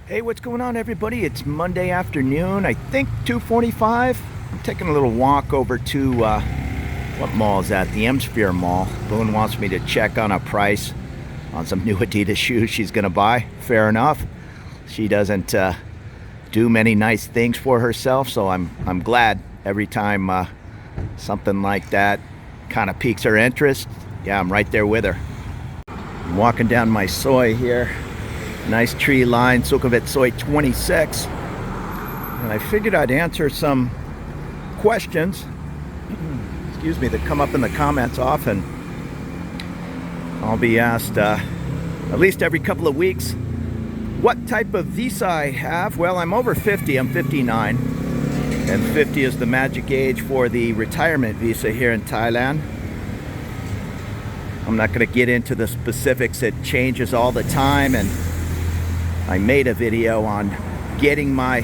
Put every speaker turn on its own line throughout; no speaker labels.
Hey, what's going on, everybody? It's Monday afternoon, I think 2:45. I'm taking a little walk over to, what mall is that? The M-Sphere Mall. Boone wants me to check on a price on some new Adidas shoes she's going to buy. Fair enough. She doesn't do many nice things for herself, so I'm glad every time something like that kind of piques her interest. Yeah, I'm right there with her. I'm walking down my soy here. Nice tree line, Sukhumvit soy 26. And I figured I'd answer some questions, excuse me, that come up in the comments often. I'll be asked at least every couple of weeks what type of visa I have. Well, I'm over 50, I'm 59. And 50 is the magic age for the retirement visa here in Thailand. I'm not going to get into the specifics, it changes all the time, and I made a video on getting my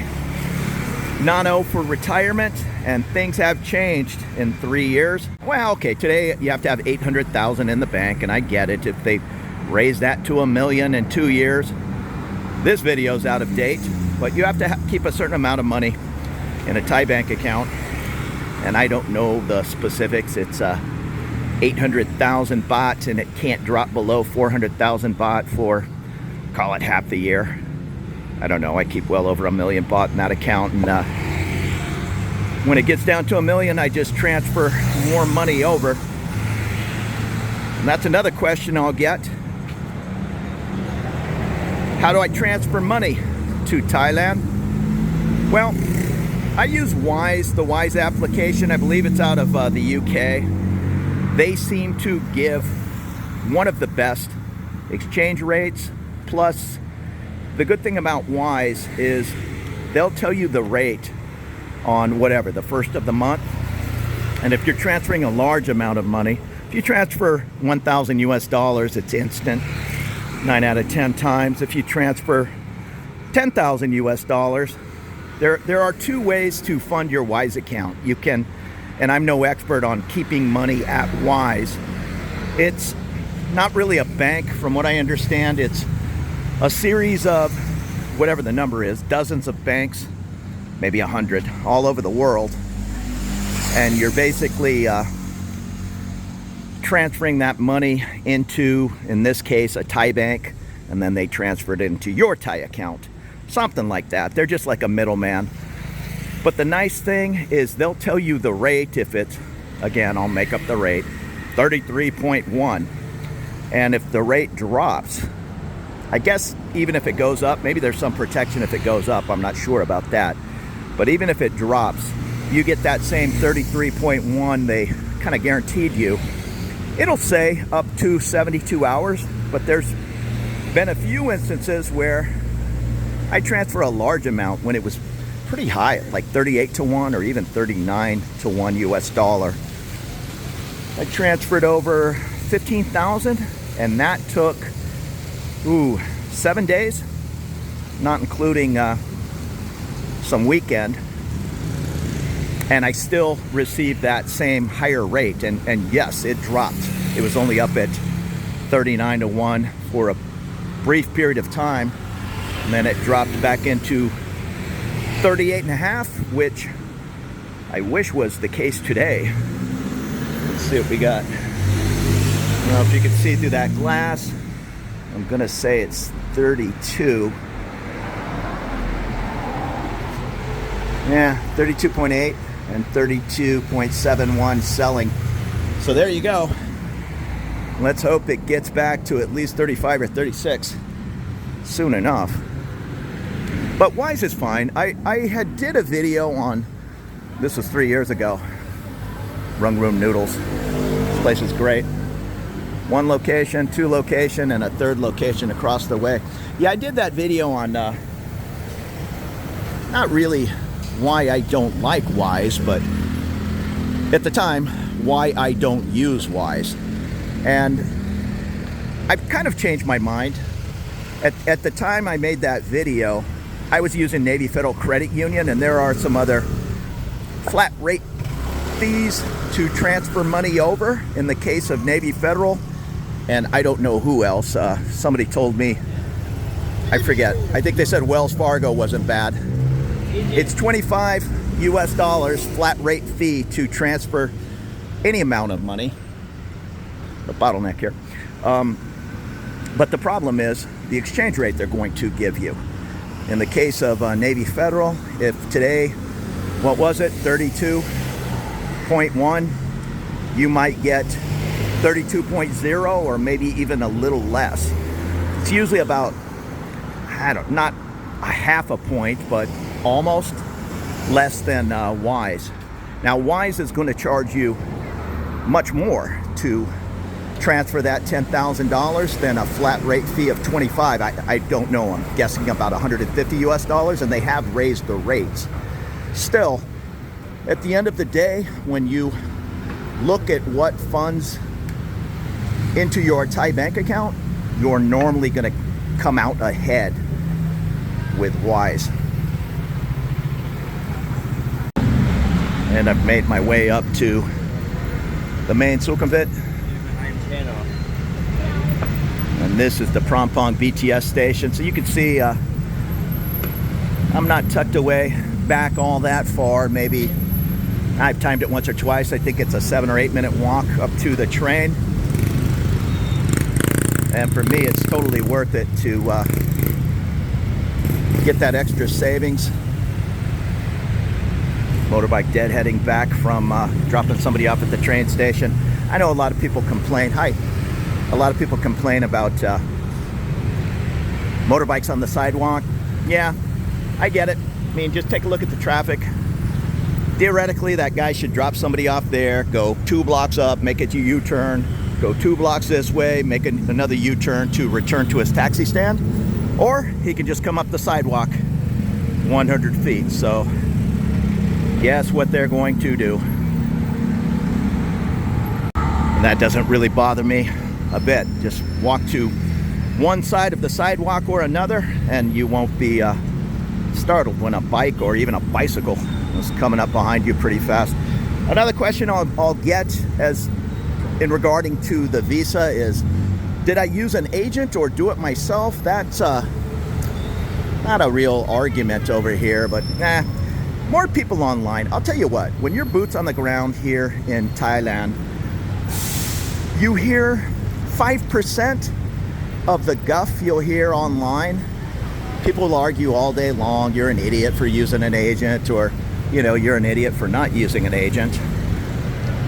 nano for retirement, and things have changed in 3 years. Well, okay, today you have to have 800,000 in the bank, and I get it. If they raise that to 1 million in 2 years, this video's out of date, but you have to keep a certain amount of money in a Thai bank account, and I don't know the specifics. It's 800,000 baht, and it can't drop below 400,000 baht for, call it, half the year. I don't know. I keep well over 1 million baht in that account, and when it gets down to 1 million, I just transfer more money over. And that's another question I'll get. How do I transfer money to Thailand? Well, I use Wise, the Wise application. I believe it's out of the UK. They seem to give one of the best exchange rates. Plus, the good thing about Wise is they'll tell you the rate on whatever, the first of the month. And if you're transferring a large amount of money, if you transfer 1,000 US dollars, it's instant, 9 out of 10 times. If you transfer 10,000 US dollars, there are two ways to fund your Wise account. You can, and I'm no expert on keeping money at Wise. It's not really a bank, from what I understand. It's a series of, whatever the number is, dozens of banks, maybe 100, all over the world. And you're basically transferring that money into, in this case, a Thai bank, and then they transfer it into your Thai account. Something like that. They're just like a middleman. But the nice thing is they'll tell you the rate. If it's, again, I'll make up the rate, 33.1. And if the rate drops, I guess even if it goes up, maybe there's some protection if it goes up, I'm not sure about that. But even if it drops, you get that same 33.1 they kind of guaranteed you. It'll say up to 72 hours, but there's been a few instances where I transfer a large amount when it was pretty high, like 38 to 1 or even 39 to 1 US dollar. I transferred over 15,000, and that took 7 days, not including some weekend, and I still received that same higher rate. And yes, it dropped. It was only up at 39 to 1 for a brief period of time, and then it dropped back into 38.5, which I wish was the case today. Let's see what we got. I don't know if you can see through that glass. I'm gonna say it's 32. Yeah, 32.8 and 32.71 selling. So there you go. Let's hope it gets back to at least 35 or 36 soon enough. But Wise is fine. I did a video on, this was 3 years ago, Rung Room Noodles. This place is great. 1 location, 2 location, and a 3rd location across the way. Yeah, I did that video on, not really why I don't like Wise, but at the time, why I don't use Wise. And I've kind of changed my mind. At the time I made that video, I was using Navy Federal Credit Union, and there are some other flat rate fees to transfer money over in the case of Navy Federal, and I don't know who else. Somebody told me I forget. I think they said Wells Fargo wasn't bad. It's $25 US flat rate fee to transfer any amount of money. The bottleneck here. But the problem is the exchange rate they're going to give you. In the case of Navy Federal, if today, what was it, 32.1, you might get 32.0 or maybe even a little less. It's usually about, not a half a point, but almost less than Wise. Now Wise is going to charge you much more to transfer that $10,000 than a flat rate fee of 25. I don't know, I'm guessing about $150 US, and they have raised the rates. Still, at the end of the day, when you look at what funds into your Thai bank account, you're normally going to come out ahead with Wise. And I've made my way up to the main Sukhumvit. And this is the Prampong BTS station. So you can see I'm not tucked away back all that far. Maybe I've timed it once or twice. I think it's a 7 or 8 minute walk up to the train. And for me, it's totally worth it to get that extra savings. Motorbike deadheading back from dropping somebody off at the train station. I know a lot of people complain. A lot of people complain about motorbikes on the sidewalk. Yeah, I get it. I mean, just take a look at the traffic. Theoretically, that guy should drop somebody off there, go 2 blocks up, make it a U-turn, go 2 blocks this way, make another U-turn to return to his taxi stand. Or he can just come up the sidewalk 100 feet. So guess what they're going to do. And that doesn't really bother me a bit. Just walk to one side of the sidewalk or another and you won't be startled when a bike or even a bicycle is coming up behind you pretty fast. Another question I'll get as in regarding to the visa is, did I use an agent or do it myself? That's not a real argument over here, but more people online. I'll tell you what, when you're boots on the ground here in Thailand, you hear 5% of the guff you'll hear online. People will argue all day long, you're an idiot for using an agent, or you're an idiot for not using an agent.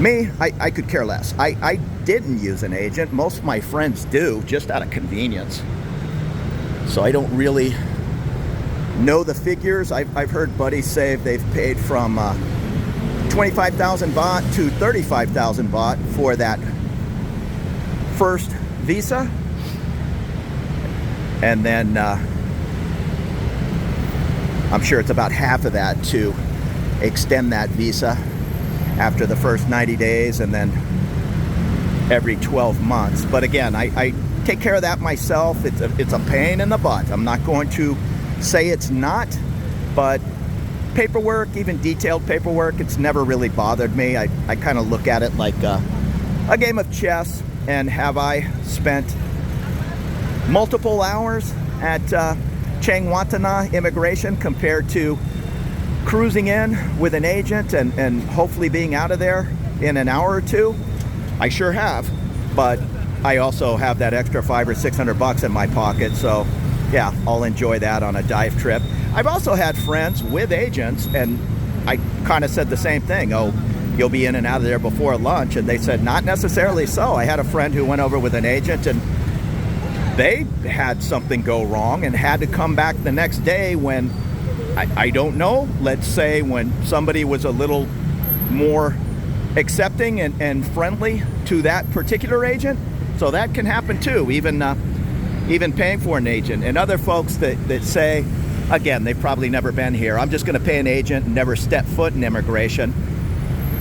Me, I could care less. I didn't use an agent. Most of my friends do, just out of convenience. So I don't really know the figures. I've heard buddies say they've paid from 25,000 baht to 35,000 baht for that first visa, and then I'm sure it's about half of that to extend that visa after the first 90 days and then every 12 months. But again, I take care of that myself. It's a pain in the butt. I'm not going to say it's not, but paperwork, even detailed paperwork, it's never really bothered me. I kind of look at it like a game of chess. And have I spent multiple hours at Changwatana Immigration compared to cruising in with an agent and hopefully being out of there in an hour or two? I sure have, but I also have that extra $500 or $600 in my pocket, so yeah, I'll enjoy that on a dive trip. I've also had friends with agents, and I kind of said the same thing. Oh, you'll be in and out of there before lunch, and they said not necessarily so. I had a friend who went over with an agent and they had something go wrong and had to come back the next day when, I don't know, let's say when somebody was a little more accepting and friendly to that particular agent. So that can happen too, even paying for an agent. And other folks that say, again, they've probably never been here, I'm just going to pay an agent and never step foot in immigration.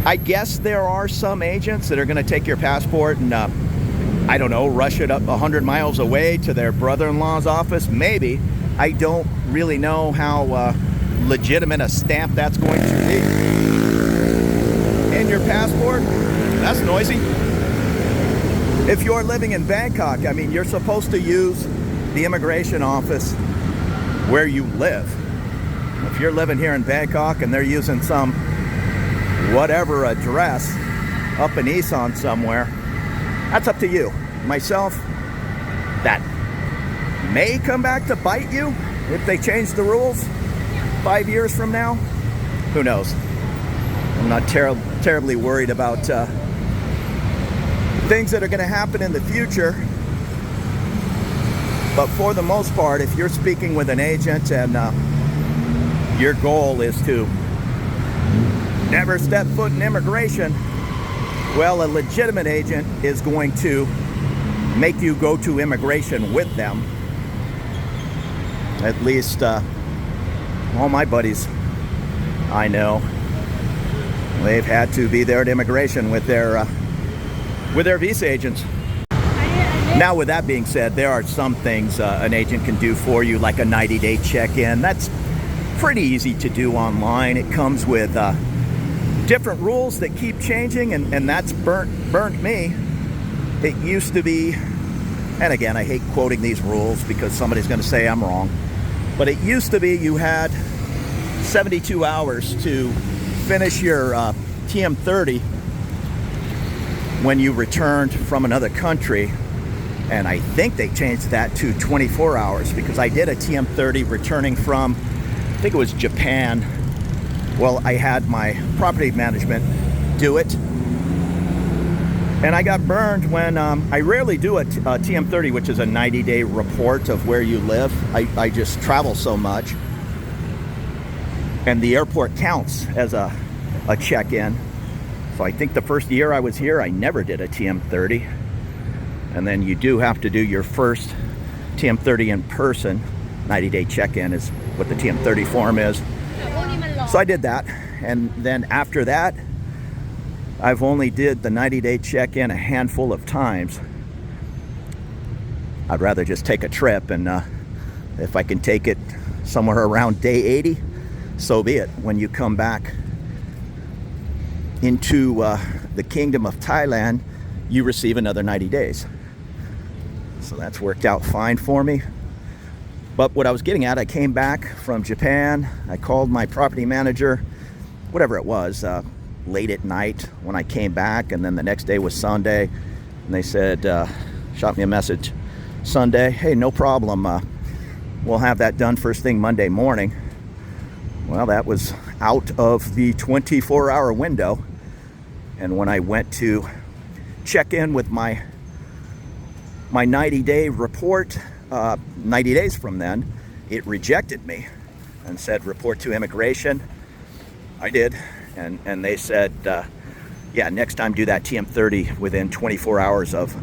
I guess there are some agents that are going to take your passport and, I don't know, rush it up 100 miles away to their brother-in-law's office. Maybe. I don't really know how legitimate a stamp that's going to be in your passport. That's noisy. If you're living in Bangkok, I mean, you're supposed to use the immigration office where you live. If you're living here in Bangkok and they're using some whatever address up in Isan somewhere, that's up to you. Myself, that may come back to bite you if they change the rules 5 years from now. Who knows? I'm not terribly worried about things that are going to happen in the future. But for the most part, if you're speaking with an agent and your goal is to never step foot in immigration, well, a legitimate agent is going to make you go to immigration with them. At least all my buddies I know, they've had to be there at immigration with their visa agents. Now, with that being said, there are some things an agent can do for you, like a 90-day check-in. That's pretty easy to do online. It comes with different rules that keep changing, and that's burnt me. It used to be, and again, I hate quoting these rules because somebody's going to say I'm wrong, but it used to be you had 72 hours to finish your TM30 when you returned from another country. And I think they changed that to 24 hours because I did a TM30 returning from, I think it was Japan. Well, I had my property management do it. And I got burned when I rarely do a TM30, which is a 90-day report of where you live. I just travel so much. And the airport counts as a check-in. So I think the first year I was here, I never did a TM30. And then you do have to do your first TM30 in person. 90-day check-in is what the TM30 form is. So I did that. And then after that, I've only did the 90-day check-in a handful of times. I'd rather just take a trip, and if I can take it somewhere around day 80, so be it. When you come back into the Kingdom of Thailand, you receive another 90 days. So that's worked out fine for me. But what I was getting at, I came back from Japan. I called my property manager, whatever it was, late at night when I came back, and then the next day was Sunday, and they said, shot me a message Sunday, hey, no problem, we'll have that done first thing Monday morning. Well, that was out of the 24-hour window, and when I went to check in with my 90-day report 90 days from then, it rejected me and said report to immigration. I did, and they said yeah, next time do that TM30 within 24 hours of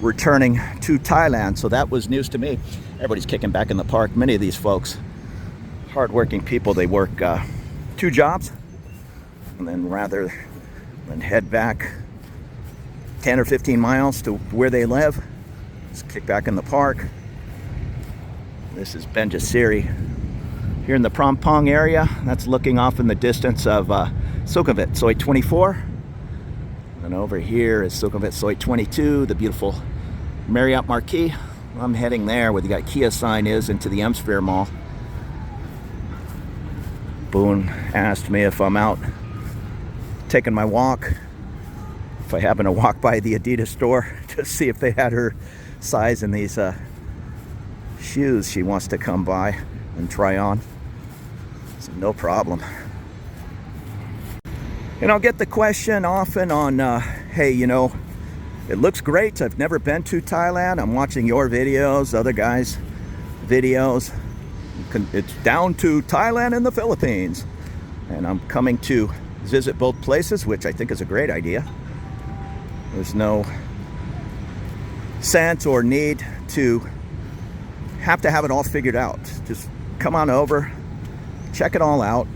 returning to Thailand. So that was news to me. Everybody's kicking back in the park. Many of these folks, hardworking people, they work 2 jobs, and then rather than head back 10 or 15 miles to where they live, just kick back in the park. This is Benjasiri here in the Prampong area. That's looking off in the distance of Sukhumvit, Soi 24. And over here is Sukhumvit, Soi 22, the beautiful Marriott Marquis. I'm heading there where the IKEA sign is, into the M-Sphere Mall. Boone asked me if I'm out taking my walk, if I happen to walk by the Adidas store to see if they had her size in these shoes she wants to come by and try on. So no problem. And I'll get the question often on, hey, you know, it looks great. I've never been to Thailand. I'm watching your videos, other guys' videos. It's down to Thailand and the Philippines. And I'm coming to visit both places, which I think is a great idea. There's no sense or need to have it all figured out. Just come on over, check it all out.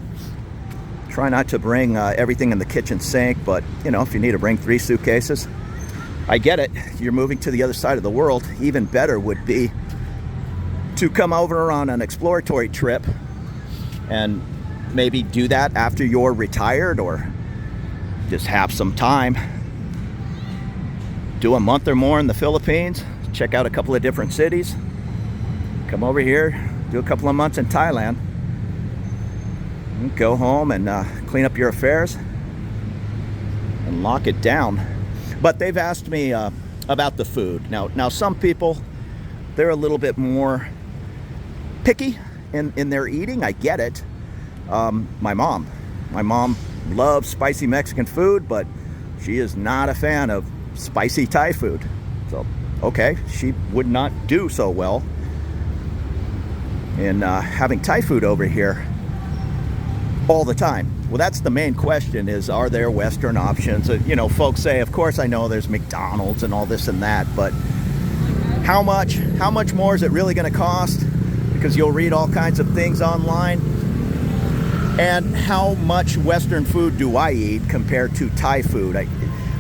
Try not to bring everything in the kitchen sink, but you know, if you need to bring 3 suitcases, I get it. You're moving to the other side of the world. Even better would be to come over on an exploratory trip and maybe do that after you're retired, or just have some time. Do a month or more in the Philippines, check out a couple of different cities, come over here, do a couple of months in Thailand, and go home and clean up your affairs and lock it down. But they've asked me about the food. Now some people, they're a little bit more picky in their eating. I get it. My mom loves spicy Mexican food, but she is not a fan of spicy Thai food. So, okay, she would not do so well in having Thai food over here all the time. Well, that's the main question, is are there Western options? You know, folks say, of course I know there's McDonald's and all this and that, but how much more is it really going to cost? Because you'll read all kinds of things online. And how much Western food do I eat compared to Thai food?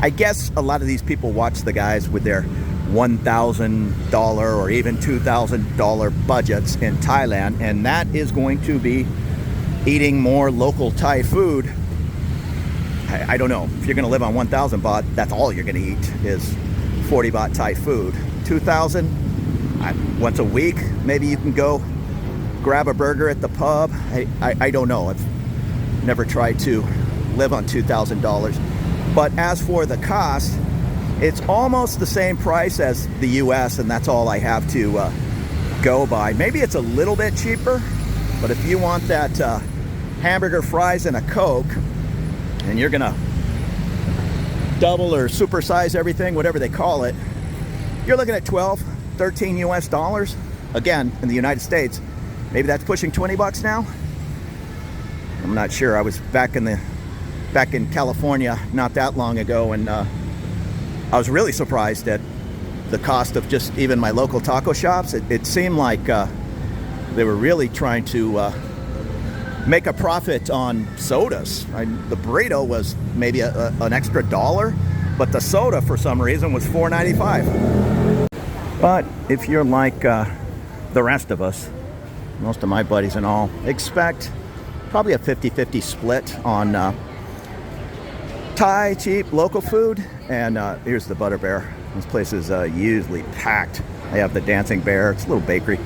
I guess a lot of these people watch the guys with their $1,000 or even $2,000 budgets in Thailand, and that is going to be eating more local Thai food. I don't know. If you're going to live on 1,000 baht, that's all you're going to eat is 40 baht Thai food. 2,000, once a week, maybe you can go grab a burger at the pub. I don't know. I've never tried to live on $2,000. But as for the cost, it's almost the same price as the US, and that's all I have to go by. Maybe it's a little bit cheaper, but if you want that hamburger, fries, and a Coke, and you're gonna double or supersize everything, whatever they call it, you're looking at 12, 13 US dollars. Again, in the United States, maybe that's pushing 20 bucks now. I'm not sure. I was back in California not that long ago, and I was really surprised at the cost of just even my local taco shops. It seemed like they were really trying to make a profit on sodas. The burrito was maybe an extra $1, but the soda for some reason was $4.95. But if you're like the rest of us, most of my buddies and all, expect probably a 50-50 split on Thai cheap local food, and here's the Butter Bear. This place is usually packed. I have the Dancing Bear, it's a little bakery,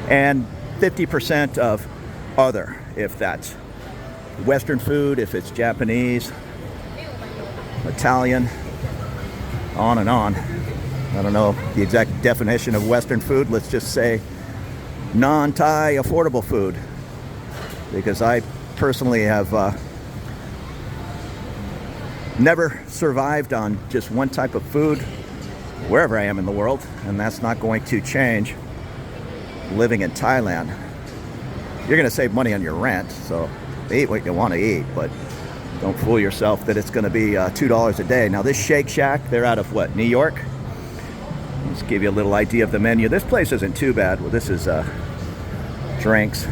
and 50% of other, if that's Western food, if it's Japanese, Italian, on and on. I don't know the exact definition of Western food. Let's just say non-Thai affordable food, because I personally have never survived on just one type of food wherever I am in the world, and that's not going to change living in Thailand. You're going to save money on your rent, so eat what you want to eat, but don't fool yourself that it's going to be $2 a day. Now this Shake Shack, they're out of what, New York? Just give you a little idea of the menu. This place isn't too bad. Well, this is drinks.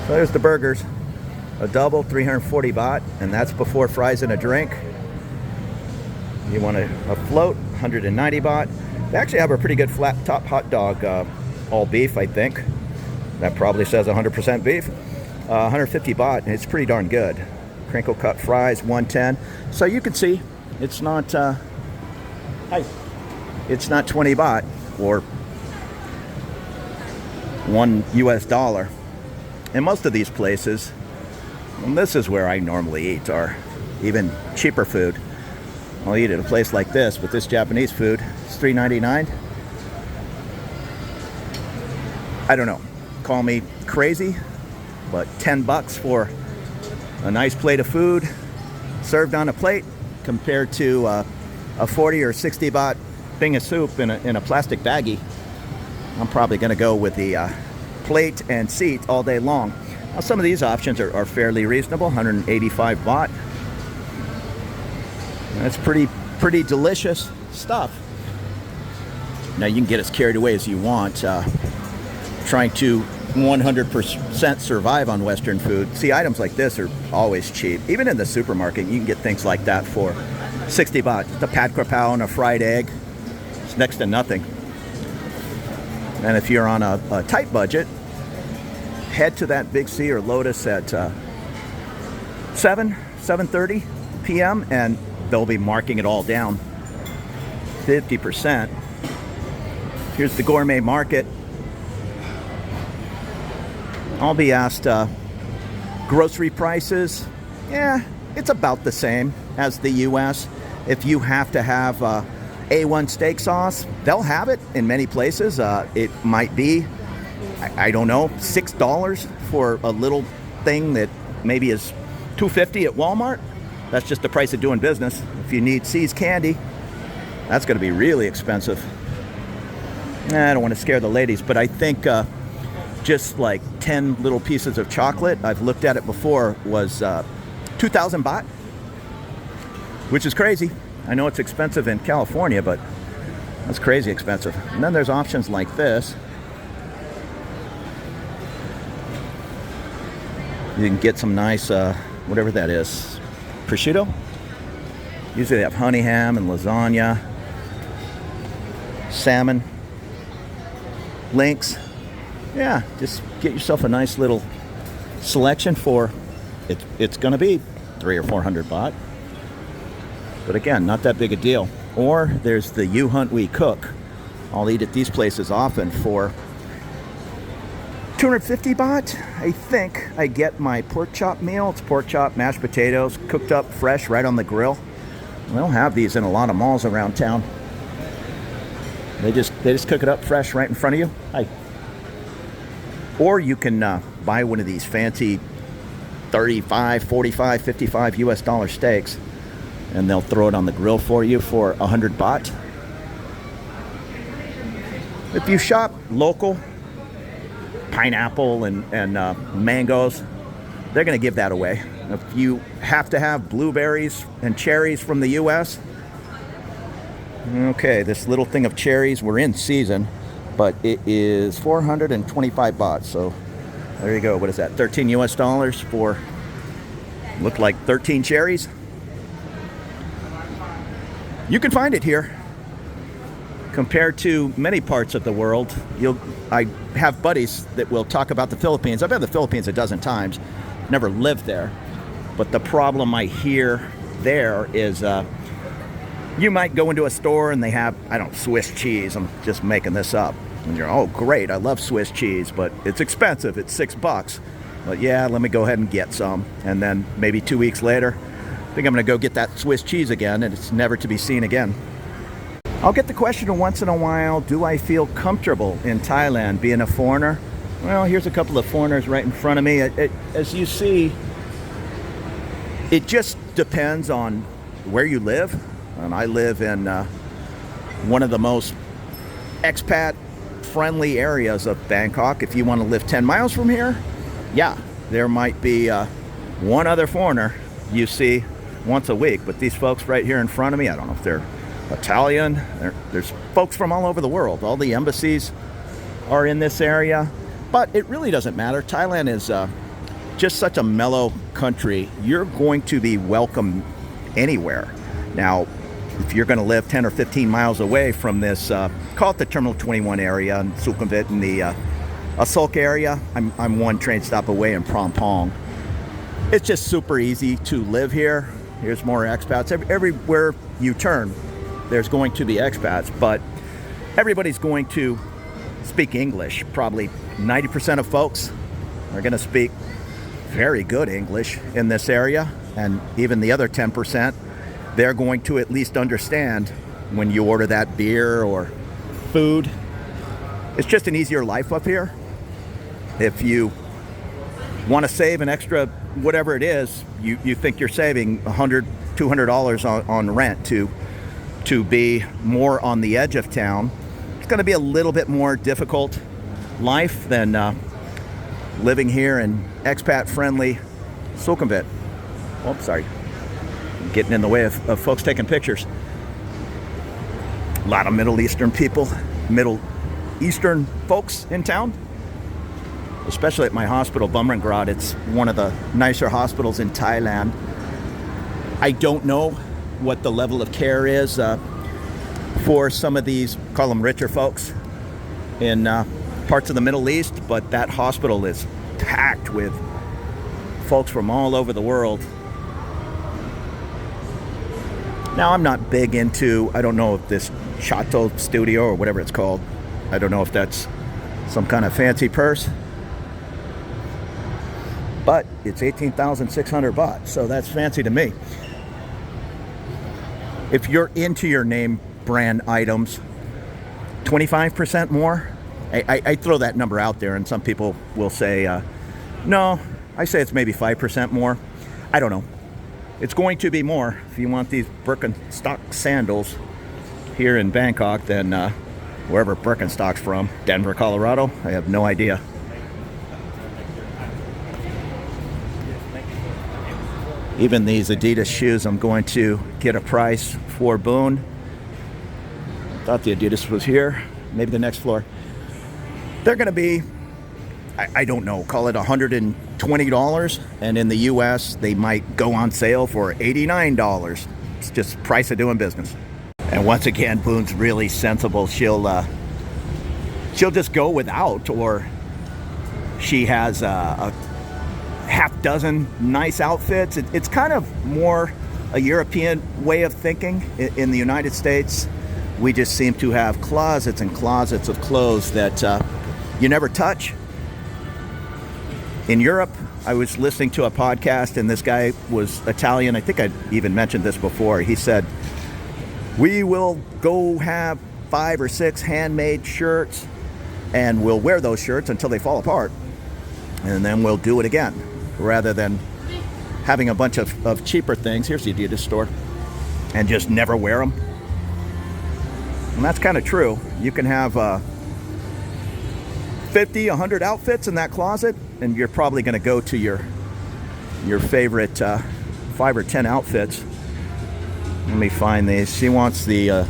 So there's the burgers. A double, 340 baht, and that's before fries and a drink. You want a float, 190 baht. They actually have a pretty good flat top hot dog, all beef, I think. That probably says 100% beef. 150 baht, and it's pretty darn good. Crinkle cut fries, 110. So you can see, it's not, it's not 20 baht or $1 US. And most of these places, and this is where I normally eat, or even cheaper food. I'll eat at a place like this, but this Japanese food is $3.99. I don't know, call me crazy, but 10 bucks for a nice plate of food served on a plate compared to a 40 or 60 baht thing of soup in a plastic baggie. I'm probably going to go with the plate and seat all day long. Now, some of these options are fairly reasonable, 185 baht. That's pretty delicious stuff. Now you can get as carried away as you want, trying to 100% survive on Western food. See, items like this are always cheap. Even in the supermarket, you can get things like that for 60 baht. The pad krapao and a fried egg. It's next to nothing. And if you're on a tight budget, head to that Big C or Lotus at 7:30 p.m. and they'll be marking it all down 50%. Here's the gourmet market. I'll be asked grocery prices. Yeah, it's about the same as the US. If you have to have A1 steak sauce, they'll have it in many places. It might be, I don't know, $6 for a little thing that maybe is $2.50 at Walmart. That's just the price of doing business. If you need C's candy, that's going to be really expensive. I don't want to scare the ladies, but I think just like 10 little pieces of chocolate, I've looked at it before, was 2,000 baht, which is crazy. I know it's expensive in California, but that's crazy expensive. And then there's options like this. You can get some nice, whatever that is, prosciutto. Usually they have honey ham and lasagna, salmon, links. Yeah, just get yourself a nice little selection for it's going to be 300 or 400 baht. But again, not that big a deal. Or there's the You Hunt We Cook. I'll eat at these places often for 250 baht. I think I get my pork chop meal. It's pork chop, mashed potatoes, cooked up fresh right on the grill. We don't have these in a lot of malls around town. They just cook it up fresh right in front of you. Hi. Or you can buy one of these fancy 35, 45, 55 US dollar steaks, and they'll throw it on the grill for you for 100 baht. If you shop local, pineapple and mangoes, they're going to give that away. If you have to have blueberries and cherries from the US, okay, this little thing of cherries, we're in season, but it is 425 baht. So there you go. What is that? 13 US dollars for, look like 13 cherries. You can find it here. Compared to many parts of the world, I have buddies that will talk about the Philippines. I've been to the Philippines a dozen times, never lived there. But the problem I hear there is you might go into a store and they have, I don't know, Swiss cheese. I'm just making this up. And you're, oh, great, I love Swiss cheese, but it's expensive. It's $6. But yeah, let me go ahead and get some. And then maybe 2 weeks later, I think I'm going to go get that Swiss cheese again, and it's never to be seen again. I'll get the question once in a while, do I feel comfortable in Thailand being a foreigner? Well, here's a couple of foreigners right in front of me. As you see, it just depends on where you live. And I live in one of the most expat-friendly areas of Bangkok. If you want to live 10 miles from here, yeah, there might be one other foreigner you see once a week. But these folks right here in front of me, I don't know if they're Italian. There's folks from all over the world. All the embassies are in this area. But it really doesn't matter. Thailand is just such a mellow country. You're going to be welcome anywhere. Now, if you're going to live 10 or 15 miles away from this, call it the Terminal 21 area in Sukhumvit, in the Asolk area, I'm one train stop away in Phrom Phong. It's just super easy to live here. Here's more expats. Everywhere you turn, there's going to be expats, but everybody's going to speak English. Probably 90% of folks are going to speak very good English in this area, and even the other 10%, they're going to at least understand when you order that beer or food. It's just an easier life up here. If you want to save an extra whatever it is, you think you're saving $100, $200 on rent to be more on the edge of town, it's going to be a little bit more difficult life than living here in expat-friendly Sukhumvit. Oh, sorry. Getting in the way of folks taking pictures. A lot of Middle Eastern people, Middle Eastern folks in town. Especially at my hospital, Bumrangrat. It's one of the nicer hospitals in Thailand. I don't know what the level of care is for some of these, call them richer folks in parts of the Middle East, but that hospital is packed with folks from all over the world. Now, I'm not big into, I don't know if this Chateau Studio or whatever it's called, I don't know if that's some kind of fancy purse. but it's 18,600 baht, so that's fancy to me. If you're into your name brand items, 25% more. I throw that number out there, and some people will say, no, I say it's maybe 5% more. I don't know. It's going to be more if you want these Birkenstock sandals here in Bangkok than wherever Birkenstock's from. Denver, Colorado? I have no idea. Even these Adidas shoes, I'm going to get a price for Boone. Thought the Adidas was here. Maybe the next floor. They're going to be, I don't know, call it $120. And in the U.S., they might go on sale for $89. It's just price of doing business. And once again, Boone's really sensible. She'll just go without, or she has a half dozen nice outfits. It's kind of more a European way of thinking. In the United States, we just seem to have closets and closets of clothes that you never touch. In Europe, I was listening to a podcast, and this guy was Italian. I think I even mentioned this before. He said, we will go have 5 or 6 handmade shirts, and we'll wear those shirts until they fall apart, and then we'll do it again, rather than having a bunch of cheaper things. Here's the Adidas store, and just never wear them. And that's kind of true. You can have 50, 100 outfits in that closet, and you're probably going to go to your favorite 5 or 10 outfits. Let me find these. She wants the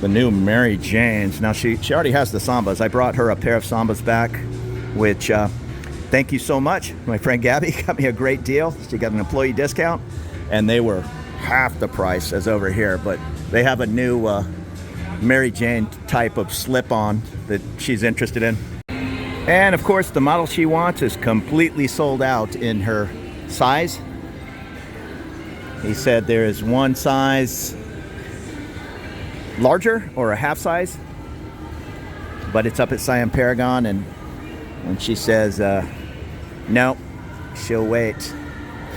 new Mary Janes. Now she already has the Sambas. I brought her a pair of Sambas back, which thank you so much. My friend Gabby got me a great deal. She got an employee discount, and they were half the price as over here. But they have a new Mary Jane type of slip-on that she's interested in. And of course, the model she wants is completely sold out in her size. He said there is one size larger, or a half size, but it's up at Siam Paragon, and she says no, she'll wait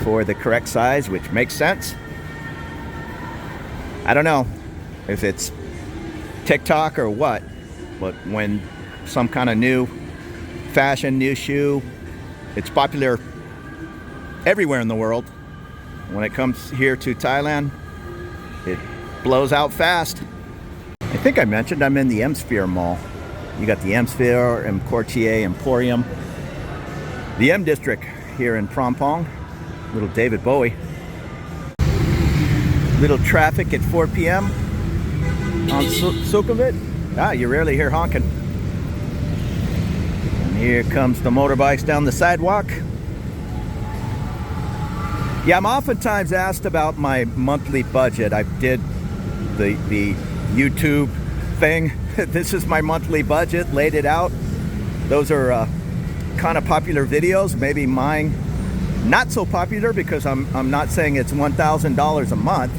for the correct size, which makes sense. I don't know if it's TikTok or what, but when some kind of new fashion, new shoe, it's popular everywhere in the world. When it comes here to Thailand, it blows out fast. I think I mentioned I'm in the M-Sphere Mall. You got the M-Sphere, M-Quartier, Emporium. The M District here in Phrom Phong. Little David Bowie. Little traffic at 4 p.m. on Sukhumvit. Ah, you rarely hear honking. And here comes the motorbikes down the sidewalk. Yeah, I'm oftentimes asked about my monthly budget. I did the YouTube thing. This is my monthly budget, laid it out. Those are kind of popular videos. Maybe mine not so popular, because I'm not saying it's $1,000 a month.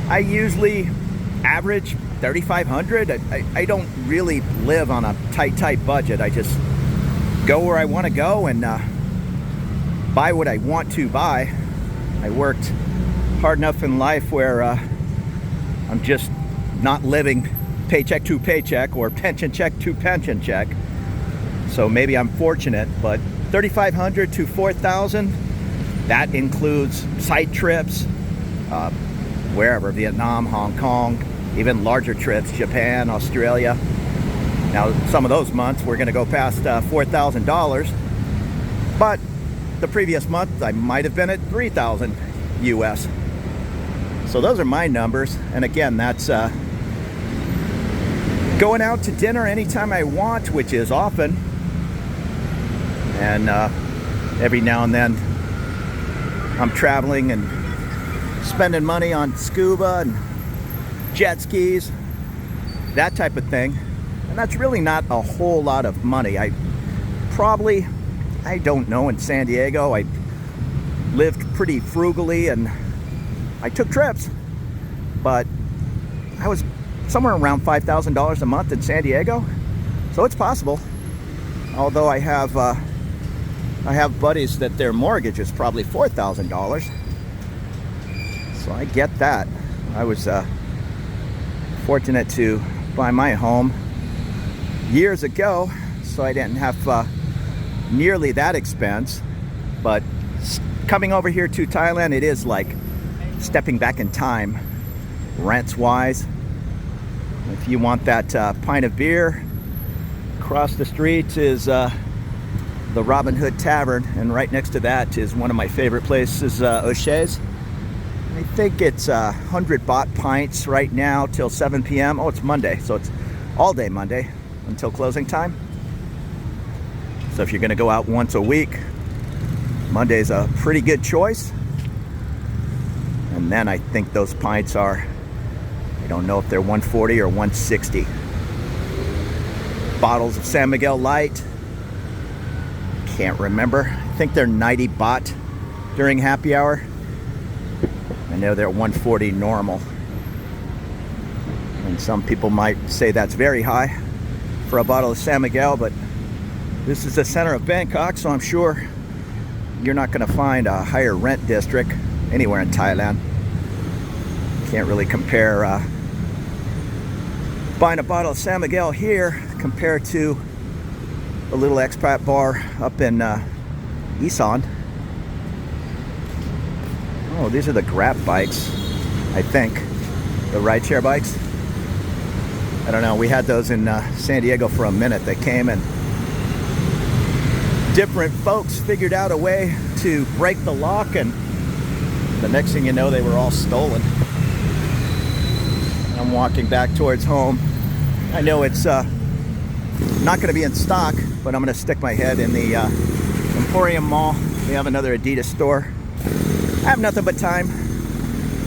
I usually average $3,500. I don't really live on a tight budget. I just go where I want to go and buy what I want to buy. I worked hard enough in life where I'm just not living paycheck to paycheck or pension check to pension check. So maybe I'm fortunate, but $3,500 to $4,000, that includes side trips, wherever, Vietnam, Hong Kong, even larger trips, Japan, Australia. Now, some of those months we're gonna go past $4,000, but the previous month I might have been at $3,000 US. So those are my numbers, and again, that's going out to dinner anytime I want, which is often, and every now and then I'm traveling and spending money on scuba and jet skis, that type of thing, and that's really not a whole lot of money. I don't know, in San Diego I lived pretty frugally and I took trips, but I was somewhere around $5,000 a month in San Diego, so it's possible. Although I have I have buddies that their mortgage is probably $4,000. So I get that. I was fortunate to buy my home years ago, so I didn't have nearly that expense. But coming over here to Thailand, it is like stepping back in time, rents wise. If you want that pint of beer, across the street is the Robin Hood Tavern, and right next to that is one of my favorite places, O'Shea's. I think it's 100 baht pints right now till 7 p.m. Oh, it's Monday, so it's all day Monday until closing time. So if you're going to go out once a week, Monday's a pretty good choice. And then I think those pints are, I don't know if they're 140 or 160. Bottles of San Miguel Light, can't remember. I think they're 90 baht during happy hour. I know they're 140 normal. And some people might say that's very high for a bottle of San Miguel, but this is the center of Bangkok, so I'm sure you're not going to find a higher rent district anywhere in Thailand. Can't really compare buying a bottle of San Miguel here compared to a little expat bar up in Isan. Oh, these are the Grab bikes, I think. The rideshare bikes. I don't know, we had those in San Diego for a minute. They came and different folks figured out a way to break the lock, and the next thing you know, they were all stolen. I'm walking back towards home. I know it's not going to be in stock, but I'm going to stick my head in the Emporium Mall. We have another Adidas store. I have nothing but time,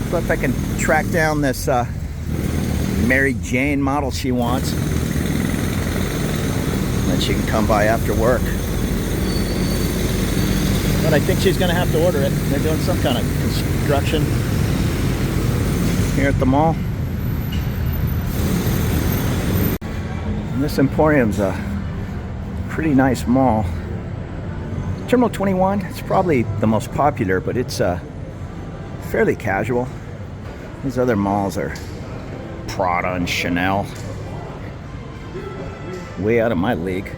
so if I can track down this Mary Jane model she wants, then she can come by after work. But I think she's going to have to order it. They're doing some kind of construction here at the mall. And this Emporium's a pretty nice mall. Terminal 21, it's probably the most popular, but it's fairly casual. These other malls are Prada and Chanel. Way out of my league.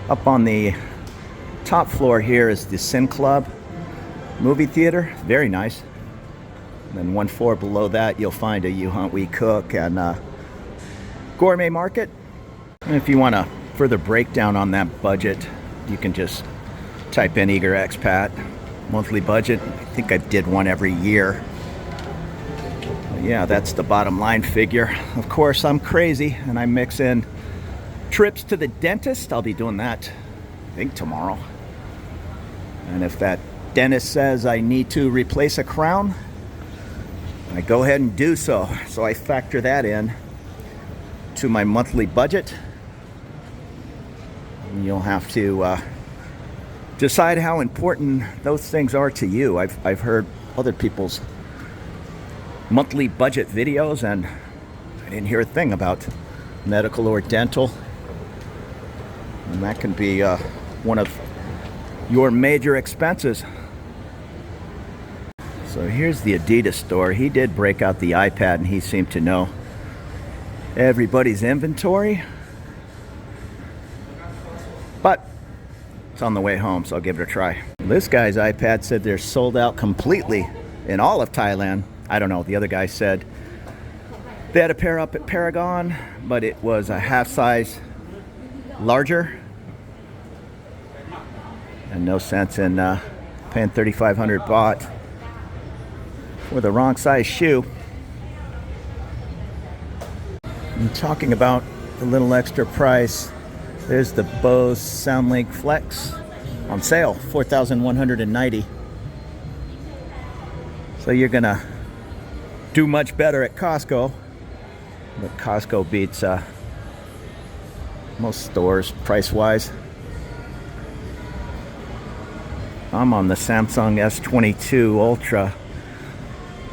Up on the top floor here is the Sin Club movie theater. Very nice. And then one floor below that, you'll find a You Hunt We Cook and gourmet market. And if you want a further breakdown on that budget, you can just type in Eager Expat monthly budget. I think I did one every year. But yeah, that's the bottom line figure. Of course, I'm crazy and I mix in trips to the dentist. I'll be doing that, I think, tomorrow. And if that dentist says I need to replace a crown, I go ahead and do so. So I factor that in to my monthly budget. And you'll have to decide how important those things are to you. I've heard other people's monthly budget videos, and I didn't hear a thing about medical or dental. And that can be one of your major expenses. So here's the Adidas store. He did break out the iPad and he seemed to know everybody's inventory. But it's on the way home, so I'll give it a try. This guy's iPad said they're sold out completely in all of Thailand. I don't know, the other guy said they had a pair up at Paragon, but it was a half size larger. And no sense in paying 3,500 baht for the wrong size shoe. I'm talking about the little extra price. There's the Bose SoundLink Flex on sale, 4,190. So you're gonna do much better at Costco, but Costco beats most stores price-wise. I'm on the Samsung S22 Ultra.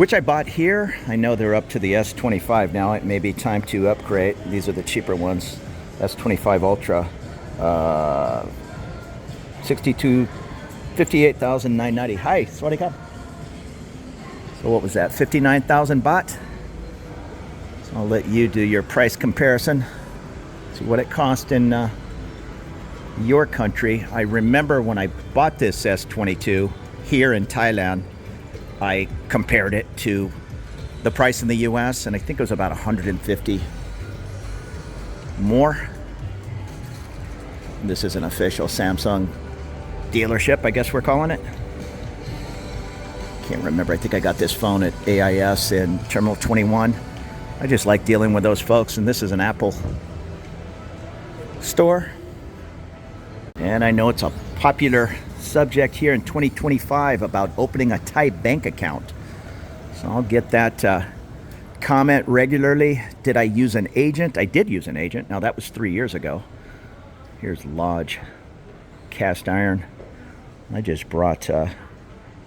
which I bought here. I know they're up to the S25 now. It may be time to upgrade. These are the cheaper ones. S25 Ultra. 58,990. Hi, Swadika. So what was that? 59,000 baht. So I'll let you do your price comparison. See what it cost in your country. I remember when I bought this S22 here in Thailand, I compared it to the price in the US, and I think it was about 150 more. This is an official Samsung dealership, I guess we're calling it. Can't remember. I think I got this phone at AIS in Terminal 21. I just like dealing with those folks, and this is an Apple store. And I know it's a popular subject here in 2025 about opening a Thai bank account. So I'll get that comment regularly. Did I use an agent? I did use an agent. Now that was 3 years ago. Here's Lodge cast iron. I just brought,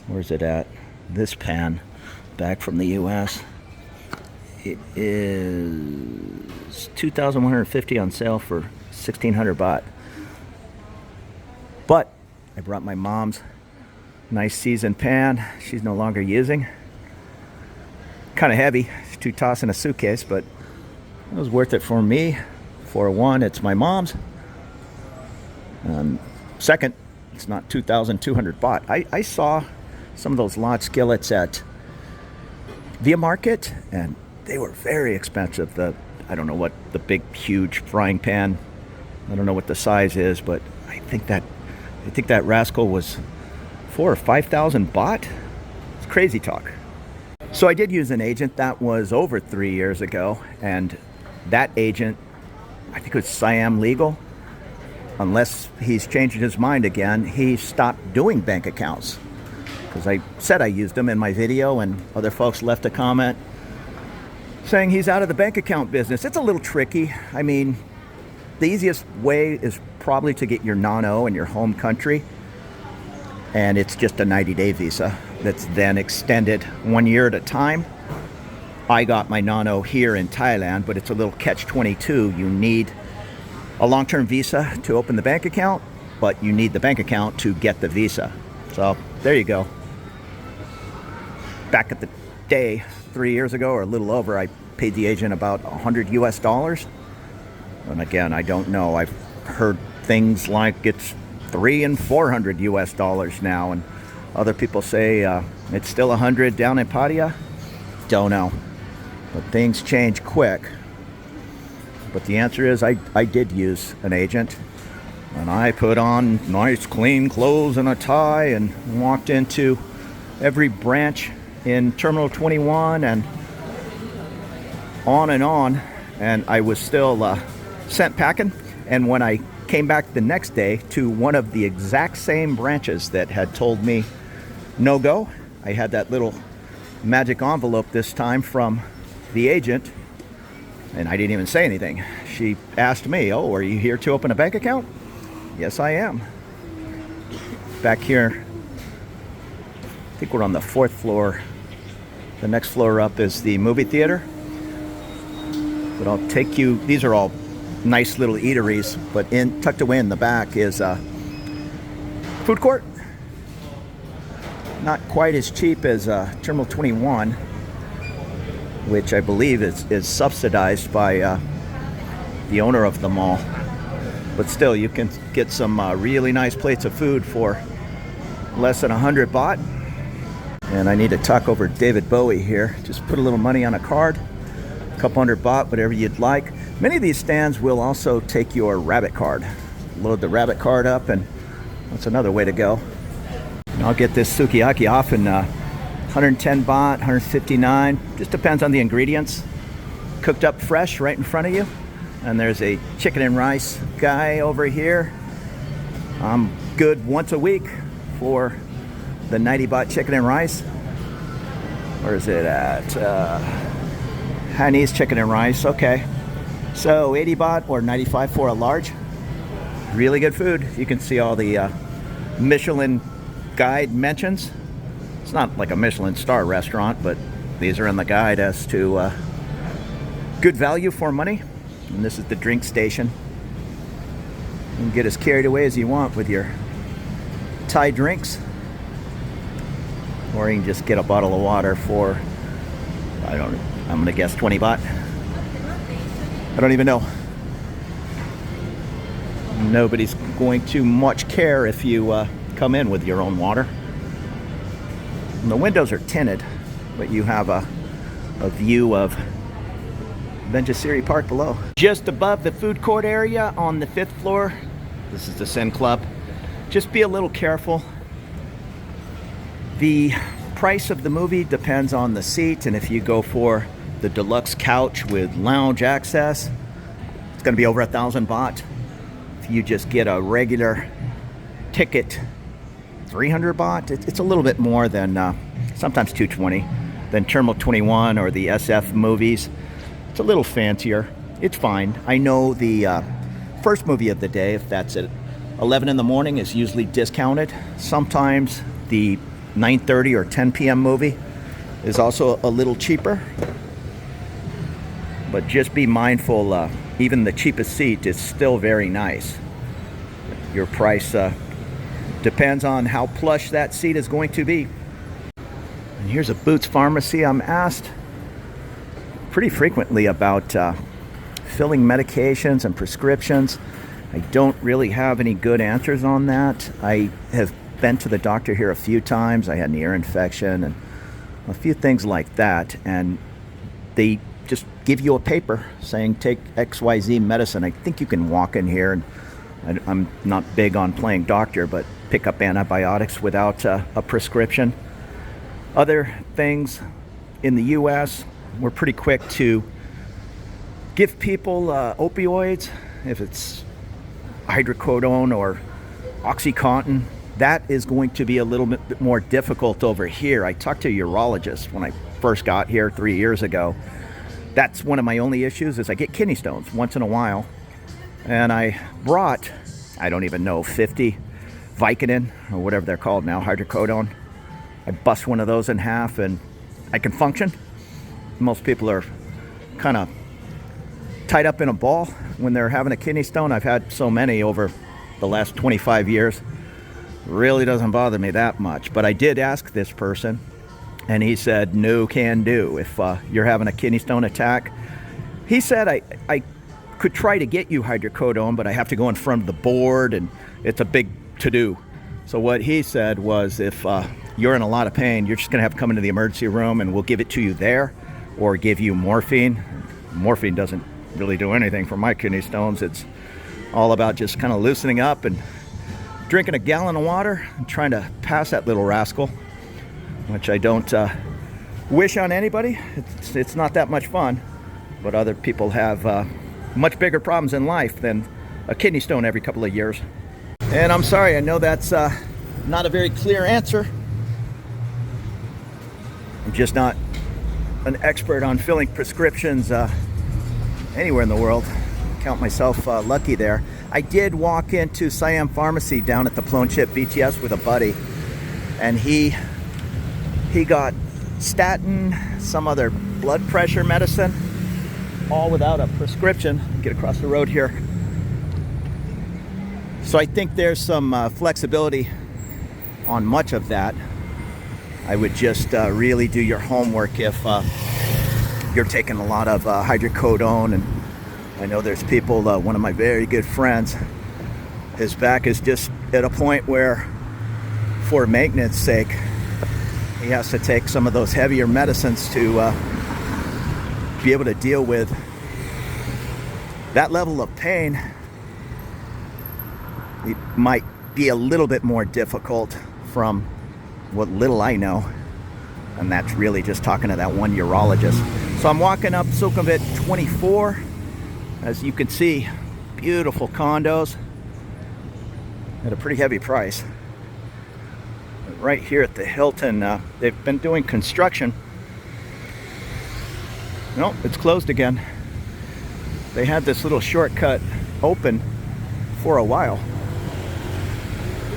where's it at? This pan back from the US. It is 2,150 on sale for 1,600 baht. But I brought my mom's nice seasoned pan. She's no longer using. Kind of heavy to toss in a suitcase, but it was worth it for me. For one, it's my mom's. Second, it's not 2,200 baht. I saw some of those large skillets at Via Market, and they were very expensive. I don't know what the big, huge frying pan. I don't know what the size is, but I think that rascal was 4,000 or 5,000 baht. It's crazy talk. So I did use an agent. That was over 3 years ago, and that agent, I think it was Siam Legal. Unless he's changed his mind again, he stopped doing bank accounts. Because I said I used them in my video, and other folks left a comment saying he's out of the bank account business. It's a little tricky. I mean, the easiest way is probably to get your non-O in your home country, and it's just a 90-day visa that's then extended 1 year at a time. I got my non-O here in Thailand, but it's a little catch-22. You need a long-term visa to open the bank account, but you need the bank account to get the visa. So there you go. Back at the day, 3 years ago or a little over, I paid the agent about $100 US. And again, I don't know. I've heard things like it's $300 and $400 US now, and other people say it's still 100 down in Pattaya. Don't know. But things change quick. But the answer is I did use an agent, and I put on nice clean clothes and a tie and walked into every branch in Terminal 21 and on, and I was still sent packing. And when I came back the next day to one of the exact same branches that had told me no go, I had that little magic envelope this time from the agent. And I didn't even say anything. She asked me, "Oh, are you here to open a bank account?" Yes, I am. Back here, I think we're on the 4th floor. The next floor up is the movie theater. But I'll take you, these are all nice little eateries, but tucked away in the back is a food court. Not quite as cheap as Terminal 21. Which I believe is subsidized by the owner of the mall. But still, you can get some really nice plates of food for less than 100 baht. And I need to talk over David Bowie here. Just put a little money on a card, a couple hundred baht, whatever you'd like. Many of these stands will also take your rabbit card. Load the rabbit card up, and that's another way to go. And I'll get this sukiyaki off in 110 baht, 159, just depends on the ingredients. Cooked up fresh right in front of you. And there's a chicken and rice guy over here. I'm good once a week for the 90 baht chicken and rice. Where is it at? Hainese chicken and rice, okay. So 80 baht or 95 for a large. Really good food. You can see all the Michelin guide mentions. It's not like a Michelin star restaurant, but These are in the guide as to good value for money. And this is the drink station. You can get as carried away as you want with your Thai drinks. Or you can just get a bottle of water for, I'm gonna guess 20 baht. I don't even know. Nobody's going to much care if you come in with your own water. And the windows are tinted, but you have a view of Benjasiri Park below. Just above the food court area on the 5th floor, this is the Sen Club. Just be a little careful. The price of the movie depends on the seat, and if you go for the deluxe couch with lounge access, it's going to be over 1,000 baht. If you just get a regular ticket, 300 baht. It's a little bit more than sometimes 220 than Terminal 21 or the SF movies. It's a little fancier. It's fine. I know the first movie of the day, if that's at 11 in the morning, is usually discounted. Sometimes the 9:30 or 10 p.m. movie is also a little cheaper. But just be mindful, even the cheapest seat is still very nice. Your price depends on how plush that seat is going to be. And here's a Boots Pharmacy. I'm asked pretty frequently about filling medications and prescriptions. I don't really have any good answers on that. I have been to the doctor here a few times. I had an ear infection and a few things like that, and they just give you a paper saying take XYZ medicine. I think you can walk in here, and I'm not big on playing doctor, but pick up antibiotics without a prescription. Other things in the US, we're pretty quick to give people opioids. If it's hydrocodone or OxyContin, that is going to be a little bit more difficult over here. I talked to a urologist when I first got here 3 years ago. That's one of my only issues, is I get kidney stones once in a while. And I brought, I don't even know, 50 Vicodin, or whatever they're called now, hydrocodone. I bust one of those in half and I can function. Most people are kind of tied up in a ball when they're having a kidney stone. I've had so many over the last 25 years. Really doesn't bother me that much. But I did ask this person, and he said, no can do. If you're having a kidney stone attack, he said, I could try to get you hydrocodone, but I have to go in front of the board, and it's a big to-do. So what he said was, if you're in a lot of pain, you're just going to have to come into the emergency room, and we'll give it to you there, or give you morphine. Morphine doesn't really do anything for my kidney stones. It's all about just kind of loosening up and drinking a gallon of water and trying to pass that little rascal, which I don't wish on anybody. It's not that much fun, but other people have much bigger problems in life than a kidney stone every couple of years. And I'm sorry, I know that's not a very clear answer. I'm just not an expert on filling prescriptions anywhere in the world. Count myself lucky there. I did walk into Siam Pharmacy down at the Plonchit BTS with a buddy, and he got statin, some other blood pressure medicine, all without a prescription. Get across the road here. So I think there's some flexibility on much of that. I would just really do your homework if you're taking a lot of hydrocodone. And I know there's people, one of my very good friends, his back is just at a point where, for maintenance sake, he has to take some of those heavier medicines to be able to deal with that level of pain. It might be a little bit more difficult from what little I know, and that's really just talking to that one urologist. So I'm walking up Sukhumvit 24. As you can see, beautiful condos at a pretty heavy price. Right here at the Hilton, they've been doing construction. No, it's closed again. They had this little shortcut open for a while,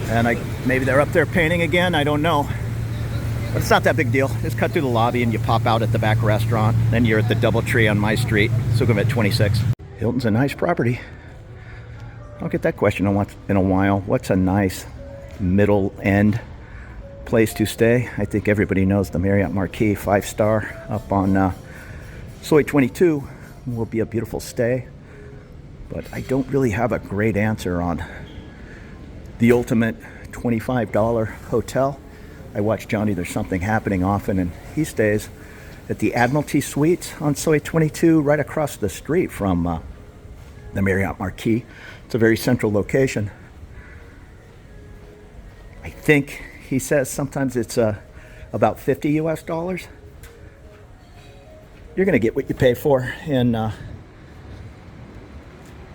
and maybe they're up there painting again, I don't know. But it's not that big deal. Just cut through the lobby and you pop out at the back restaurant. Then you're at the DoubleTree on my street, Sukhumvit 26. Hilton's a nice property. I don't get that question in a while. What's a nice middle end place to stay? I think everybody knows the Marriott Marquis 5-star up on Soy 22 will be a beautiful stay. But I don't really have a great answer on the ultimate $25 hotel. I watch Johnny There's Something Happening often, and he stays at the Admiralty Suites on Soy 22 right across the street from the Marriott Marquis. It's a very central location. I think he says sometimes it's about $50 US. You're going to get what you pay for in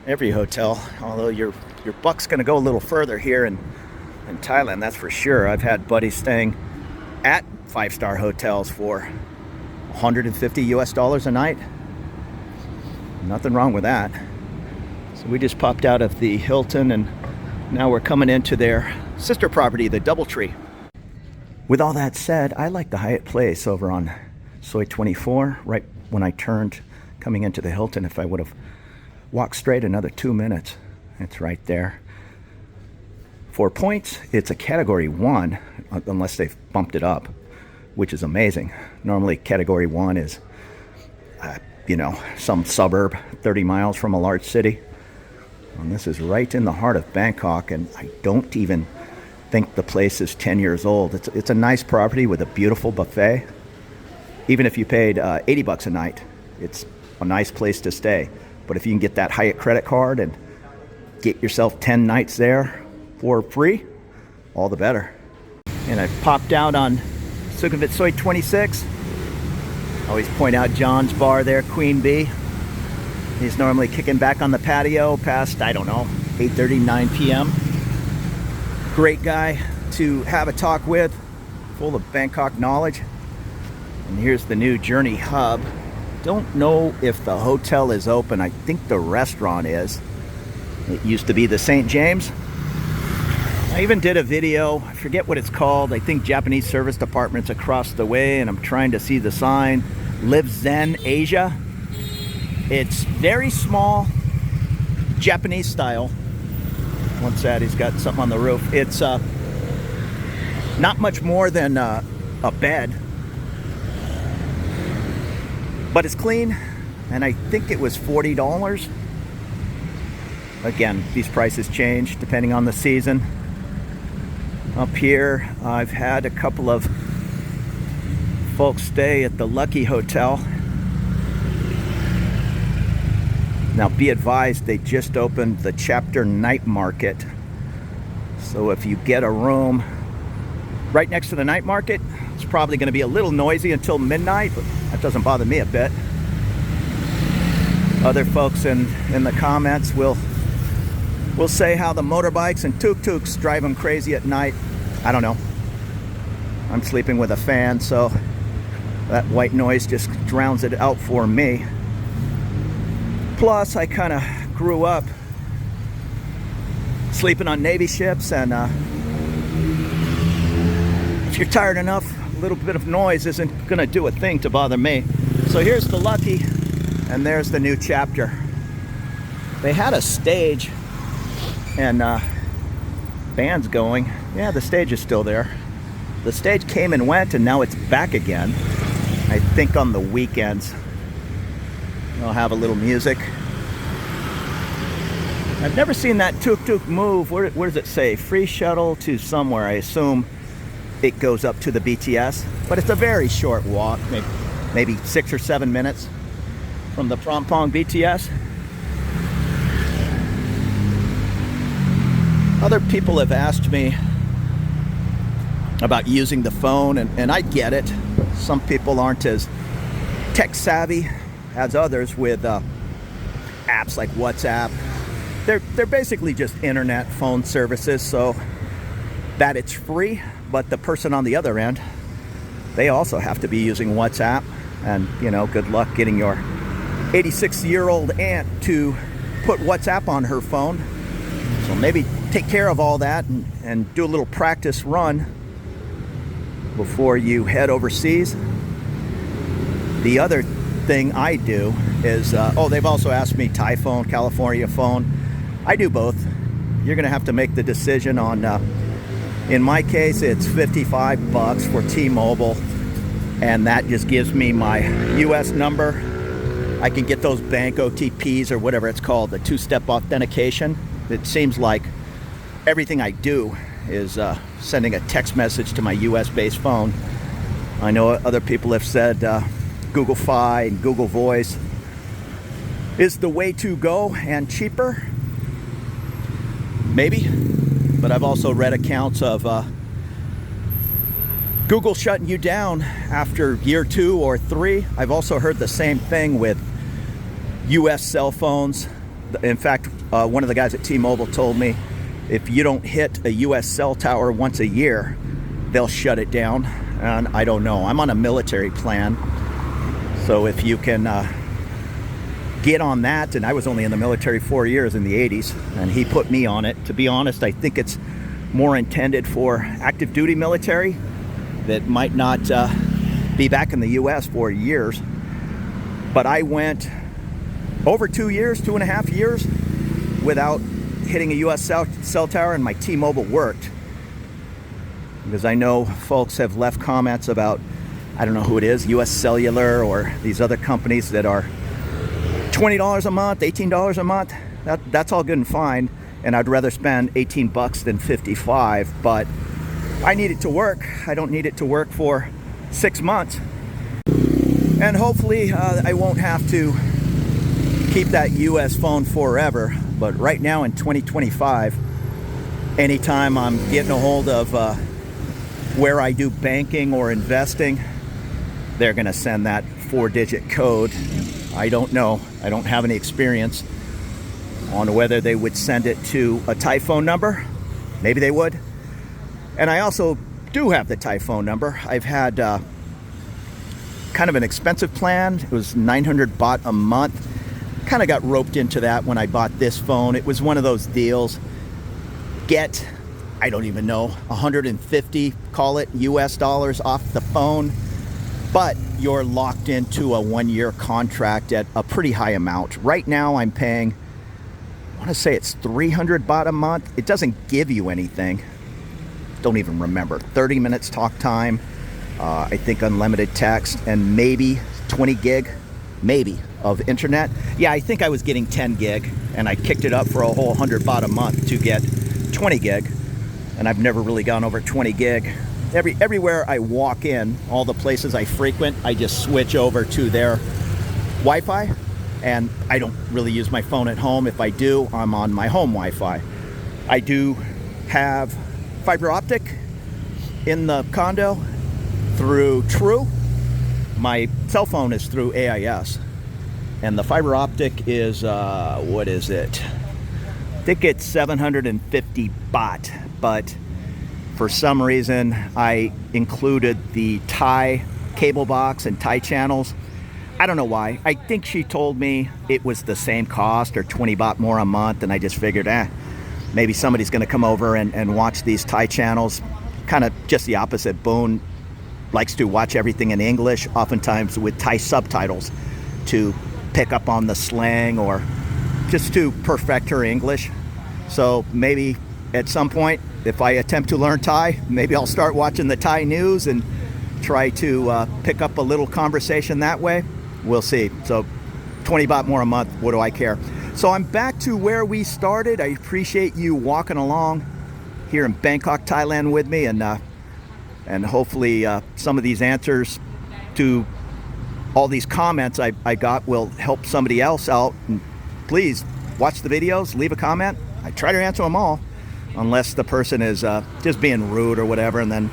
every hotel, although your buck's going to go a little further here in Thailand, that's for sure. I've had buddies staying at 5-star hotels for $150 US a night. Nothing wrong with that. So we just popped out of the Hilton and now we're coming into their sister property, the DoubleTree. With all that said, I like the Hyatt Place over on Soy 24. Right when I turned coming into the Hilton, if I would have walked straight another 2 minutes, it's right there. 4 points, it's a category 1, unless they've bumped it up, which is amazing. Normally category 1 is, some suburb 30 miles from a large city. And this is right in the heart of Bangkok, and I don't even think the place is 10 years old. It's a nice property with a beautiful buffet. Even if you paid $80 a night, it's a nice place to stay. But if you can get that Hyatt credit card and get yourself 10 nights there for free, all the better. And I popped out on Sukhumvit Soy 26. Always point out John's bar there, Queen Bee. He's normally kicking back on the patio past, 8:30, 9 p.m. Great guy to have a talk with, full of Bangkok knowledge. And here's the new Journey Hub. Don't know if the hotel is open. I think the restaurant is. It used to be the St. James. I even did a video, I forget what it's called. I think Japanese Service Department's across the way, and I'm trying to see the sign. Live Zen Asia. It's very small, Japanese style. What's that? He's got something on the roof. It's not much more than a bed, but it's clean, and I think it was $40. Again, these prices change depending on the season. Up here, I've had a couple of folks stay at the Lucky Hotel. Now be advised, they just opened the chapter night market. So if you get a room right next to the night market, it's probably going to be a little noisy until midnight, but that doesn't bother me a bit. Other folks in the comments will say how the motorbikes and tuk-tuks drive them crazy at night. I don't know. I'm sleeping with a fan, so that white noise just drowns it out for me. Plus, I kind of grew up sleeping on Navy ships, and if you're tired enough, a little bit of noise isn't going to do a thing to bother me. So here's the Lucky, and there's the new chapter. They had a stage and bands going. Yeah, the stage is still there. The stage came and went, and now it's back again. I think on the weekends they'll have a little music. I've never seen that tuk-tuk move. Where does it say? Free shuttle to somewhere. I assume it goes up to the BTS, but it's a very short walk, maybe 6 or 7 minutes from the Prompong BTS. Other people have asked me about using the phone, and I get it. Some people aren't as tech savvy as others with apps like WhatsApp. They're basically just internet phone services, so that it's free, but the person on the other end, they also have to be using WhatsApp, and good luck getting your 86-year-old aunt to put WhatsApp on her phone. So maybe take care of all that and do a little practice run before you head overseas. The other thing I do is, they've also asked me Thai phone, California phone. I do both. You're gonna have to make the decision on, in my case, it's $55 for T-Mobile, and that just gives me my US number. I can get those bank OTPs or whatever it's called, the two-step authentication. It seems like everything I do is sending a text message to my US-based phone. I know other people have said Google Fi and Google Voice is the way to go and cheaper. Maybe, but I've also read accounts of Google shutting you down after year 2 or 3. I've also heard the same thing with US cell phones. In fact, one of the guys at T-Mobile told me if you don't hit a US cell tower once a year, they'll shut it down. And I don't know. I'm on a military plan. So if you can get on that, and I was only in the military 4 years in the 80s, and he put me on it. To be honest, I think it's more intended for active duty military that might not be back in the US for years. But I went over 2 years, 2.5 years without hitting a US cell tower, and my T-Mobile worked. Because I know folks have left comments about, I don't know who it is, US Cellular or these other companies that are $20 a month, $18 a month. That's all good and fine, and I'd rather spend 18 bucks than 55, but I need it to work. I don't need it to work for 6 months. And hopefully I won't have to keep that US phone forever. But right now in 2025, anytime I'm getting a hold of where I do banking or investing, they're gonna send that 4-digit code. I don't know. I don't have any experience on whether they would send it to a Thai phone number. Maybe they would. And I also do have the Thai phone number. I've had kind of an expensive plan. It was 900 baht a month. Kind of got roped into that when I bought this phone. It was one of those deals. Get, I don't even know, 150, call it US dollars off the phone. But you're locked into a 1-year contract at a pretty high amount. Right now I'm paying, I want to say it's 300 baht a month. It doesn't give you anything. Don't even remember. 30 minutes talk time, I think unlimited text, and maybe 20 gig, maybe, of internet. Yeah, I think I was getting 10 gig, and I kicked it up for a whole 100 baht a month to get 20 gig, and I've never really gone over 20 gig. Everywhere I walk in, all the places I frequent, I just switch over to their Wi-Fi, and I don't really use my phone at home. If I do, I'm on my home Wi-Fi. I do have fiber optic in the condo through True. My cell phone is through AIS, and the fiber optic is what is it? I think it's 750 baht, but for some reason I included the Thai cable box and Thai channels. I don't know why. I think she told me it was the same cost or 20 baht more a month, and I just figured, maybe somebody's going to come over and watch these Thai channels. Kind of just the opposite. Boone likes to watch everything in English, oftentimes with Thai subtitles, to pick up on the slang or just to perfect her English. So maybe at some point, if I attempt to learn Thai, maybe I'll start watching the Thai news and try to pick up a little conversation that way. We'll see. So 20 baht more a month, what do I care? So I'm back to where we started. I appreciate you walking along here in Bangkok, Thailand with me, and hopefully some of these answers to all these comments I got will help somebody else out. And please watch the videos, leave a comment. I try to answer them all, unless the person is just being rude or whatever, and then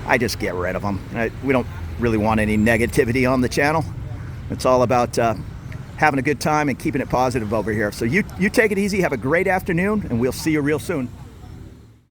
I just get rid of them. We don't really want any negativity on the channel. It's all about having a good time and keeping it positive over here. So you take it easy, have a great afternoon, and we'll see you real soon.